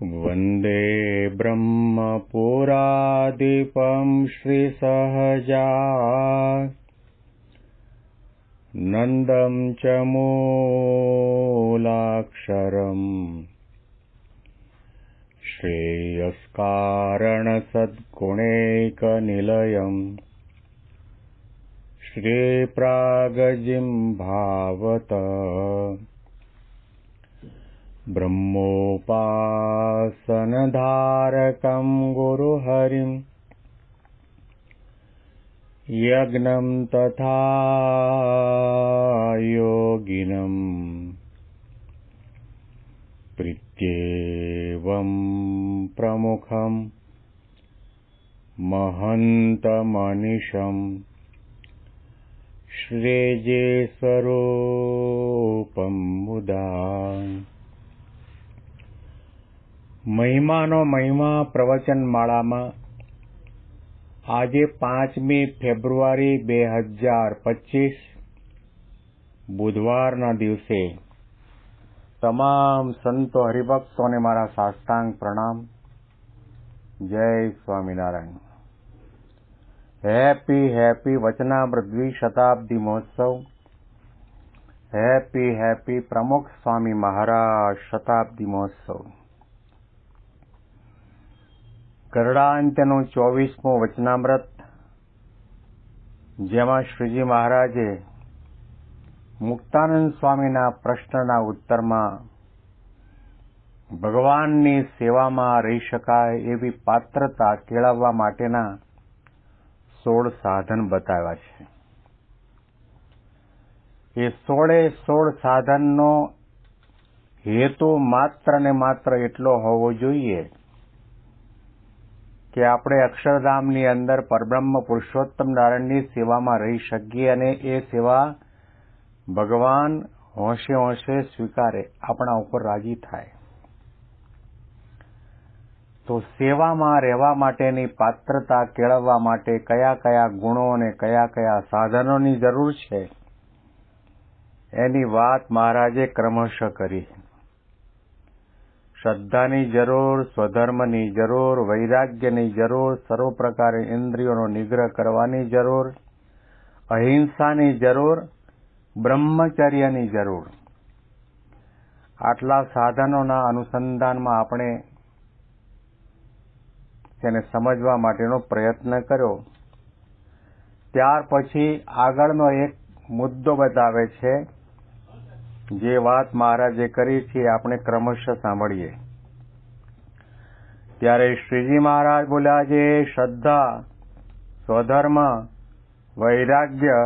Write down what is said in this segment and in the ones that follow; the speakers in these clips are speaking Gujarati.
वन्दे ब्रह्मपुरादिपं श्रीसहजा नन्दं च मूलाक्षरम् श्रेयस्कारणसद्गुणैकनिलयम् श्रीप्रागजिह्वावत ब्रह्मोपासनधारकं गुरुहरिं यज्ञं तथा योगिनं प्रीत्येवं प्रमुखं महन्तमनिशं श्रेजे स्वरूपं मुदा। મહિમાનો મહિમા પ્રવચન માળામાં આજે 5મી ફેબ્રુઆરી 2025 બુધવારના દિવસે તમામ સંતો હરિભક્તોને મારા સાષ્ટાંગ પ્રણામ. જય સ્વામિનારાયણ. હેપી વચનામૃત દ્વિશતાબ્દી મહોત્સવ. હેપી પ્રમુખ સ્વામી મહારાજ શતાબ્દી મહોત્સવ. ગરડાંત્યનું 24મું વચનામૃત, જેમાં શ્રીજી મહારાજે મુક્તાનંદ સ્વામીના પ્રશ્નના ઉત્તરમાં ભગવાનની સેવામાં રહી શકાય એવી પાત્રતા કેળવવા માટેના 16 સાધન બતાવ્યા છે. એ 16 સાધનનો હેતુ માત્ર ને માત્ર એટલો હોવો જોઈએ કે આપણે અક્ષરધામની અંદર પરબ્રહ્મ પુરુષોત્તમ નારાયણની સેવામાં રહી શકીએ અને એ સેવા ભગવાન હોંશે હોંશે સ્વીકારે, આપણા ઉપર રાજી થાય. તો સેવામાં રહેવા માટેની પાત્રતા કેળવવા માટે કયા કયા ગુણો અને કયા કયા સાધનોની જરૂર છે એની વાત મહારાજે ક્રમશઃ કરી. શ્રદ્ધાની જરૂર, સ્વધર્મની જરૂર, વૈરાગ્યની જરૂર, સર્વ પ્રકારે ઇન્દ્રિયોનો નિગ્રહ કરવાની જરૂર, અહિંસાની જરૂર, બ્રહ્મચર્યની જરૂર. આટલા સાધનોના અનુસંધાનમાં આપણે તેને સમજવા માટેનો પ્રયત્ન કર્યો. ત્યાર પછી આગળનો એક મુદ્દો બતાવે છે. જે વાત મહારાજે કરી છે આપણે ક્રમશઃ સાંભળીએ. ત્યારે શ્રીજી મહારાજ બોલ્યા, જે શ્રદ્ધા, સ્વધર્મ, વૈરાગ્ય,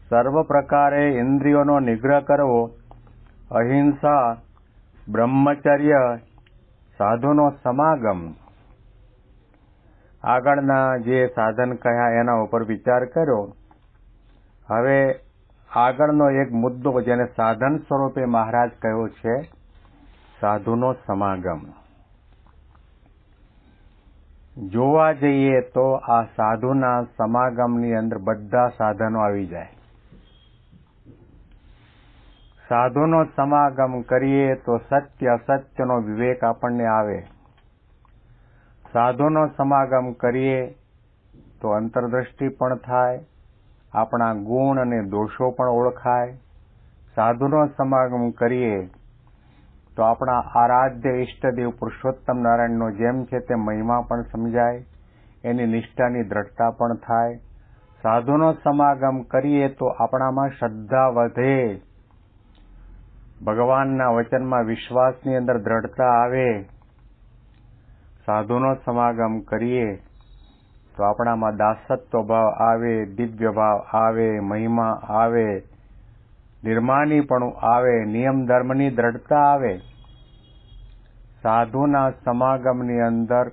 સર્વ પ્રકારે ઇન્દ્રિયોનો નિગ્રહ કરવો, અહિંસા, બ્રહ્મચર્ય, સાધુનો સમાગમ, આગળના જે સાધન કહ્યા એના ઉપર વિચાર કર્યો. હવે આગળનો એક મુદ્દો જેને સાધન સ્વરૂપે મહારાજ કહ્યો છે, સાધુનો સમાગમ. જોવા જઈએ તો આ સાધુના સમાગમની અંદર બધા સાધનો આવી જાય. સાધુનો સમાગમ કરીએ તો સત્ય અસત્યનો વિવેક આપણને આવે. સાધુનો સમાગમ કરીએ તો અંતરદ્રષ્ટિ પણ થાય, આપણા ગુણ અને દોષો પણ ઓળખાય. સાધુનો સમાગમ કરીએ તો આપણા આરાધ્ય ઇષ્ટદેવ પુરુષોત્તમ નારાયણનો જેમ છે તે મહિમા પણ સમજાય, એની નિષ્ઠાની દ્રઢતા પણ થાય. સાધુનો સમાગમ કરીએ તો આપણામાં શ્રદ્ધા વધે, ભગવાનના વચનમાં વિશ્વાસની અંદર દ્રઢતા આવે. સાધુનો સમાગમ કરીએ તો આપણામાં દાસત્વ ભાવ આવે, દિવ્ય ભાવ આવે, મહિમા આવે, નિર્માનીપણું આવે, નિયમ ધર્મની દ્રઢતા આવે. સાધુના સમાગમની અંદર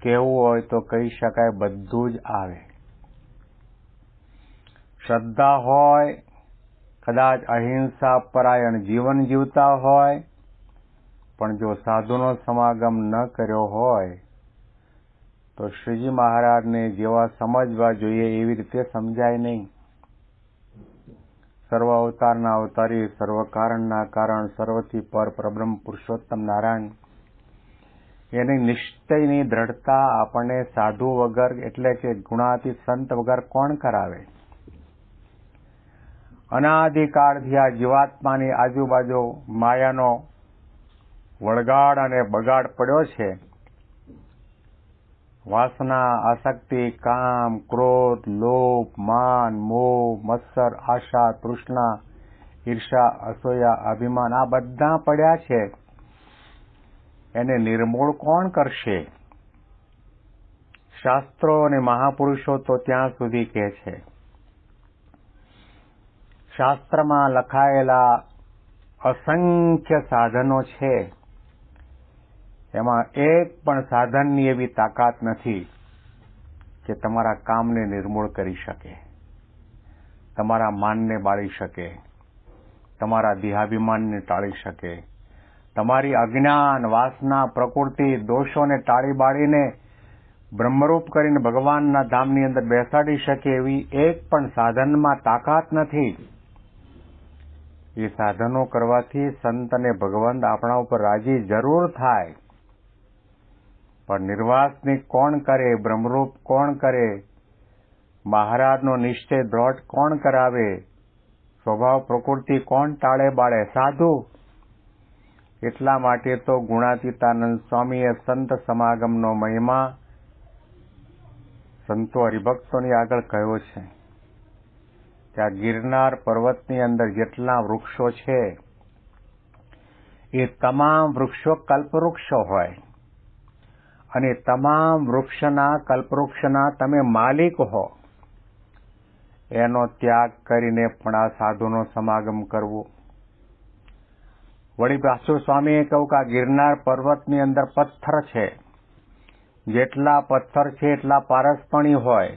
કહેવું હોય તો કહી શકાય બધું જ આવે. શ્રદ્ધા હોય, કદાચ અહિંસા પરાયણ જીવન જીવતા હોય, પણ જો સાધુનો સમાગમ ન કર્યો હોય તો શ્રીજી મહારાજને જેવા સમજવા જોઈએ એવી રીતે સમજાય નહીં. સર્વ અવતારના અવતારી, સર્વ કારણના કારણ, સર્વથી પર પરબ્રહ્મ પુરુષોત્તમ નારાયણ એની નિશ્ચયની દ્રઢતા આપણને સાધુ વગર એટલે કે ગુણાતીત સંત વગર કોણ કરાવે? અનાદિકાળથી આ જીવાત્માની આજુબાજુ માયાનો વળગાડ અને બગાડ પડ્યો છે. વાસના, આસક્તિ, કામ, ક્રોધ, લોભ, માન, મોહ, મત્સર, આશા, તૃષ્ણા, ઈર્ષા, અસૂયા, અભિમાન આ બધા પડ્યા છે. એને નિર્મૂળ કોણ કરશે? શાસ્ત્રો અને મહાપુરુષો તો ત્યાં સુધી કહે છે. શાસ્ત્રમાં લખાયેલા અસંખ્ય સાધનો છે, એમાં એક પણ સાધનની એવી તાકાત નથી કે તમારા કામને નિર્મૂળ કરી શકે, તમારા માનને બાળી શકે, તમારા દેહાભિમાનને ટાળી શકે, તમારી અજ્ઞાન, વાસના, પ્રકૃતિ, દોષોને ટાળી બાળીને બ્રહ્મરૂપ કરીને ભગવાનના ધામની અંદર બેસાડી શકે એવી એક પણ સાધનમાં તાકાત નથી. એ સાધનો કરવાથી સંત અને ભગવાન આપણા ઉપર રાજી જરૂર થાય, પણ નિર્વાસનિક કોણ કરે? બ્રહ્મરૂપ કોણ કરે? મહારાજનો નિશ્ચય દ્રઢ કોણ કરાવે? સ્વભાવ પ્રકૃતિ કોણ ટાળે બાળે? સાધુ. એટલા માટે તો ગુણાતીતાનંદ સ્વામીએ સંત સમાગમનો મહિમા સંતો હરિભક્તોની આગળ કહ્યો છે કે આ ગિરનાર પર્વતની અંદર જેટલા વૃક્ષો છે એ તમામ વૃક્ષો કલ્પવૃક્ષો હોય અને તમામ વૃક્ષના કલ્પવૃક્ષના તમે માલિક હો. એનો ત્યાગ કરીને પણ આ સાધુનો સમાગમ કરવો. વળી પાછું સ્વામીએ કહ્યું કે આ ગિરનાર પર્વતની અંદર પથ્થર છે, જેટલા પથ્થર છે એટલા પારસપણી હોય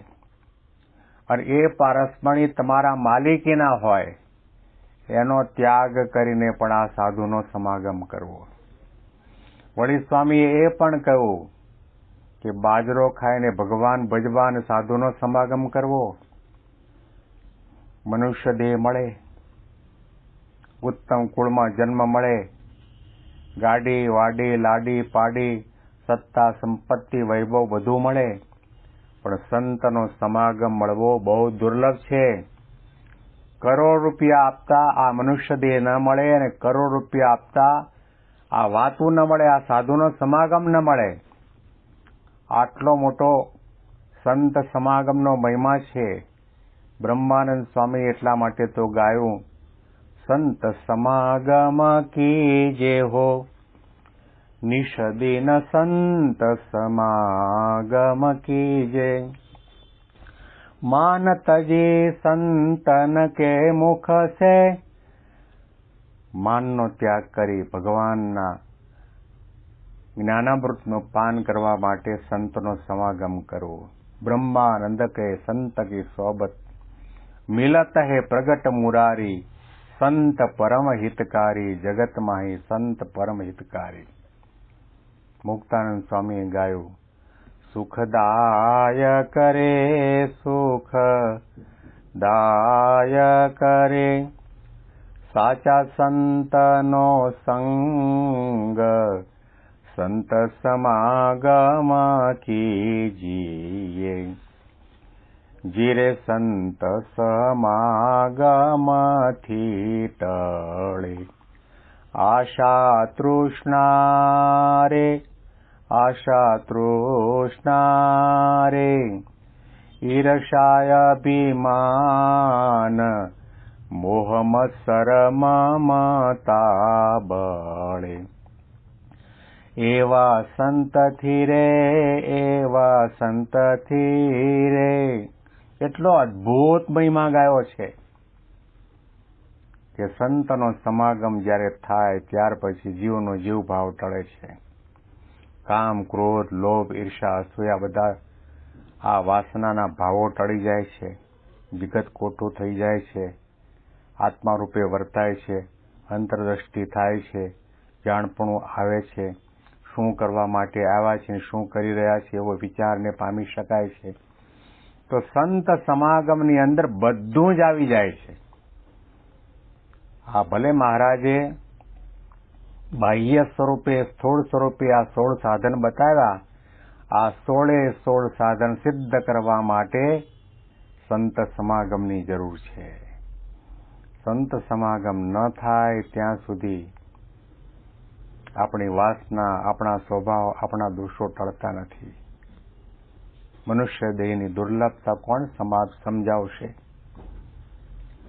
અને એ પારસપણી તમારા માલિકીના હોય. એનો ત્યાગ કરીને પણ આ સાધુનો સમાગમ કરવો. વળી સ્વામીએ એ પણ કહ્યું કે બાજરો ખાઈને ભગવાન ભજવા અને સાધુનો સમાગમ કરવો. મનુષ્ય દેહ મળે, ઉત્તમ કુળમાં જન્મ મળે, ગાડી વાડી લાડી પાડી સત્તા સંપત્તિ વૈભવ બધું મળે, પણ સંતનો સમાગમ મળવો બહુ દુર્લભ છે. કરોડ રૂપિયા આપતા આ મનુષ્ય દેહ ન મળે અને કરોડ રૂપિયા આપતા આ વાતું ન મળે, આ સાધુનો સમાગમ ન મળે. આટલો મોટો સંત સમાગમનો મહિમા છે. બ્રહ્માનંદ સ્વામી એટલા માટે તો ગાયું, સંત સમાગમ કીજે હો નિષ દિન સંત સમાગમ કીજે, માન તજી સંતન કે મુખ સે. માનનો ત્યાગ કરી ભગવાનના જ્ઞાનામૃતનું પાન કરવા માટે સંતનો સમાગમ કરવો. બ્રહ્માનંદ કે સંત કી સોબત મિલત હે પ્રગટ મુરારી, સંત પરમ હિતકારી, જગત માહી સંત પરમ હિતકારી. મુક્તાનંદ સ્વામીએ ગાયું, સુખદાય કરે સુખ દાય કરે, સાચા સંતનો સંગ સંત સમાગમ કીજીએ, જીરે સંત સમાગમથી ટળે આશા તૃષ્ણા રે, આશા તૃષ્ણા રે, ઈર્ષાય અભિમાન મોહ મત્સર મમતા બળે. એવા સંતથી રે, એવા સંતથી રે. એટલો અદ્ભુત મહિમા ગાયો છે કે સંતનો સમાગમ જ્યારે થાય ત્યાર પછી જીવનો જીવ ભાવ ટળે છે. કામ, ક્રોધ, લોભ, ઈર્ષા, અસૂયા બધા આ વાસનાના ભાવો ટળી જાય છે. વિગત ખોટું થઈ જાય છે. આત્મા રૂપે વર્તાય છે. અંતરદ્રષ્ટિ થાય છે. જાણપણું આવે છે. શું કરવા માટે આવ્યા છે, શું કરી રહ્યા છે એવો વિચારને પામી શકાય છે. તો સંત સમાગમની અંદર બધું જ આવી જાય છે. હા, ભલે મહારાજે બાહ્ય સ્વરૂપે સ્થૂળ સ્વરૂપે આ 16 સાધન બતાવ્યા. આ 16 સાધન સિદ્ધ કરવા માટે સંત સમાગમની જરૂર છે. સંત સમાગમ ન થાય ત્યાં સુધી આપણી વાસના, આપણા સ્વભાવ, આપણા દોષો ટળતા નથી. મનુષ્ય દેહની દુર્લભતા કોણ સમજાવશે?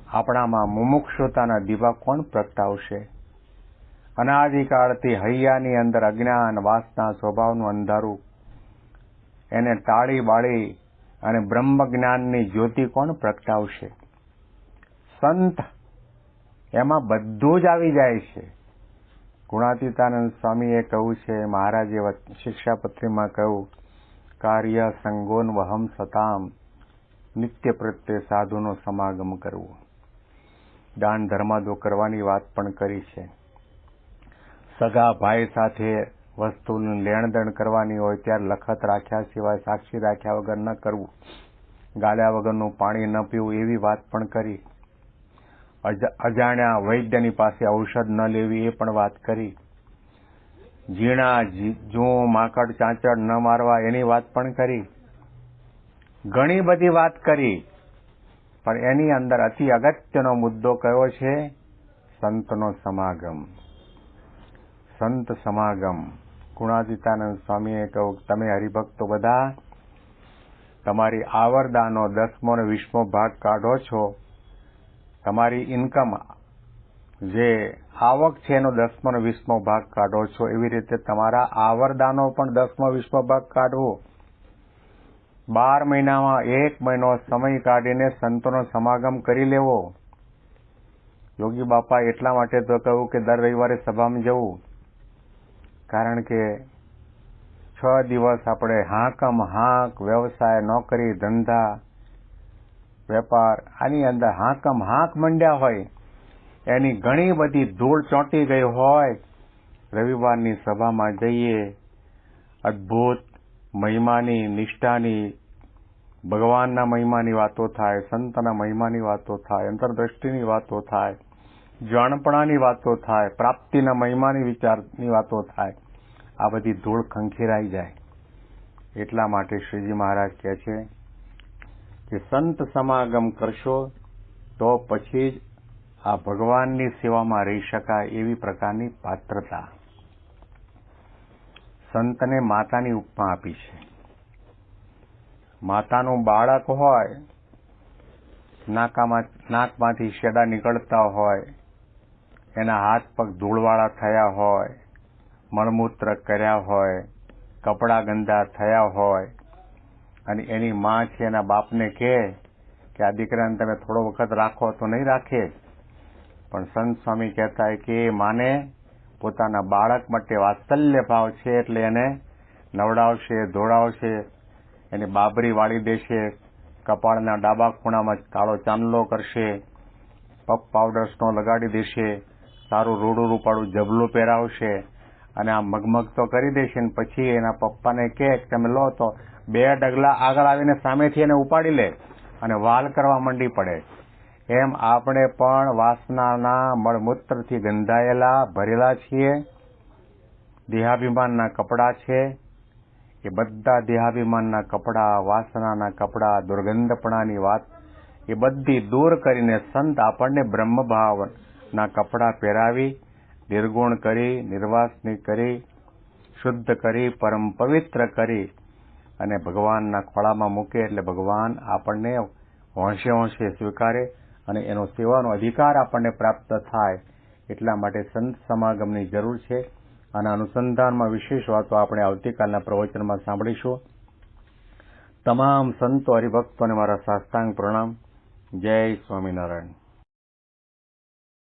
આપણામાં મુમુક્ષુતાના દીવા કોણ પ્રગટાવશે? અનાદિકાળથી હૈયાની અંદર અજ્ઞાન, વાસના, સ્વભાવનું અંધારું એને ટાળી બાળી અને બ્રહ્મ જ્ઞાનની જ્યોતિ કોણ પ્રગટાવશે? સંત એમાં બધું જ આવી જાય છે. ગુણાતીતાનંદ સ્વામીએ કહ્યું છે, મહારાજે શિક્ષાપત્રીમાં કહ્યું, કાર્ય સંગોન વહમ સતામ, નિત્ય પ્રત્યે સાધુનો સમાગમ કરવો. દાન ધર્માદો કરવાની વાત પણ કરી છે. સગા ભાઈ સાથે વસ્તુનું લેણદેણ કરવાની હોય ત્યારે લખત રાખ્યા સિવાય, સાક્ષી રાખ્યા વગર ન કરવું. ગાળ્યા વગરનું પાણી ન પીવું એવી વાત પણ કરી. અજાણ્યા વૈદ્યની પાસે ઔષધ ન લેવી એ પણ વાત કરી. ઝીણા જૂ માકડ ચાંચડ ન મારવા એની વાત પણ કરી. ઘણી બધી વાત કરી, પણ એની અંદર અતિ અગત્યનો મુદ્દો કયો છે? સંતનો સમાગમ. સંત સમાગમ. ગુણાતીતાનંદ સ્વામીએ કહ્યું, તમે હરિભક્તો બધા તમારી આવરદાનો 10મો અને 20મો ભાગ કાઢો છો. તમારી ઇન્કમ જે આવક છે એનો 10મો અને 20મો ભાગ કાઢો છો. એવી રીતે તમારા આવરદાનો પણ 10મો 20મો ભાગ કાઢવો. 12 મહિનામાં 1 મહિનો સમય કાઢીને સંતોનો સમાગમ કરી લેવો. યોગી બાપા એટલા માટે તો કહ્યું કે દર રવિવારે સભામાં જવું, કારણ કે 6 દિવસ આપણે હાંકમ હાંક વ્યવસાય, નોકરી, ધંધા, વેપાર આની અંદર હાંકમ હાંક મંડ્યા હોય, એની ઘણી બધી ધૂળ ચોંટી ગઈ હોય. રવિવારની સભામાં જઈએ, અદ્ભુત મહિમાની, નિષ્ઠાની, ભગવાનના મહિમાની વાતો થાય, સંતના મહિમાની વાતો થાય, અંતરદ્રષ્ટિની વાતો થાય, જાણપણાની વાતો થાય, પ્રાપ્તિના મહિમાની વિચારની વાતો થાય. આ બધી ધૂળ ખંખેરાઈ જાય. એટલા માટે શ્રીજી મહારાજ કહે છે કે સંત સમાગમ કરશો તો પછી જ આ ભગવાનની સેવામાં રહી શકાય એવી પ્રકારની પાત્રતા. સંતને માતાની ઉપમા આપી છે. માતાનું બાળક હોય, નાકમાંથી શેડા નીકળતા હોય, એના હાથ પગ ધૂળવાળા થયા હોય, મળમૂત્ર કર્યા હોય, કપડાં ગંદા થયા હોય, અને એની માં છે એના બાપને કહે કે આ દીકરાને તમે થોડો વખત રાખો તો નહીં રાખે. પણ સંત સ્વામી કહેતા કે માને પોતાના બાળક માટે વાત્સલ્ય ભાવ છે એટલે એને નવડાવશે, ધોળાવશે, એને બાબરી વાળી દેશે, કપાળના ડાબા ખૂણામાં કાળો ચાંદલો કરશે, પફ પાવડર સ્નો લગાડી દેશે, સારું રૂડું રૂપાળું જબલું પહેરાવશે અને આ મગમગ તો કરી દેશે. ને પછી એના પપ્પાને કહે કે તમે લો તો 2 ડગલા આગળ આવીને સામેથી એને ઉપાડી લે અને વાલ કરવા માંડી પડે. એમ આપણે પણ વાસનાના મળમૂત્રથી ગંધાયેલા, ભરેલા છીએ. દેહાભિમાનના કપડાં છે. એ બધા દેહાભિમાનના કપડાં, વાસનાના કપડાં, દુર્ગંધપણાની વાત એ બધી દૂર કરીને સંત આપણને બ્રહ્મભાવના કપડાં પહેરાવી, નિર્ગુણ કરી, નિર્વાસની કરી, શુદ્ધ કરી, પરમ પવિત્ર કરી અને ભગવાનના ખોળામાં મૂકે એટલે ભગવાન આપણને હોંશે હોંશે સ્વીકારે અને એનો સેવાનો અધિકાર આપણને પ્રાપ્ત થાય. એટલા માટે સંત સમાગમની જરૂર છે. આના અનુસંધાનમાં વિશેષ વાતો આપણે આવતીકાલના પ્રવચનમાં સાંભળીશું. તમામ સંતો હરિભક્તોને મારા સાષ્ટાંગ પ્રણામ. જય સ્વામિનારાયણ.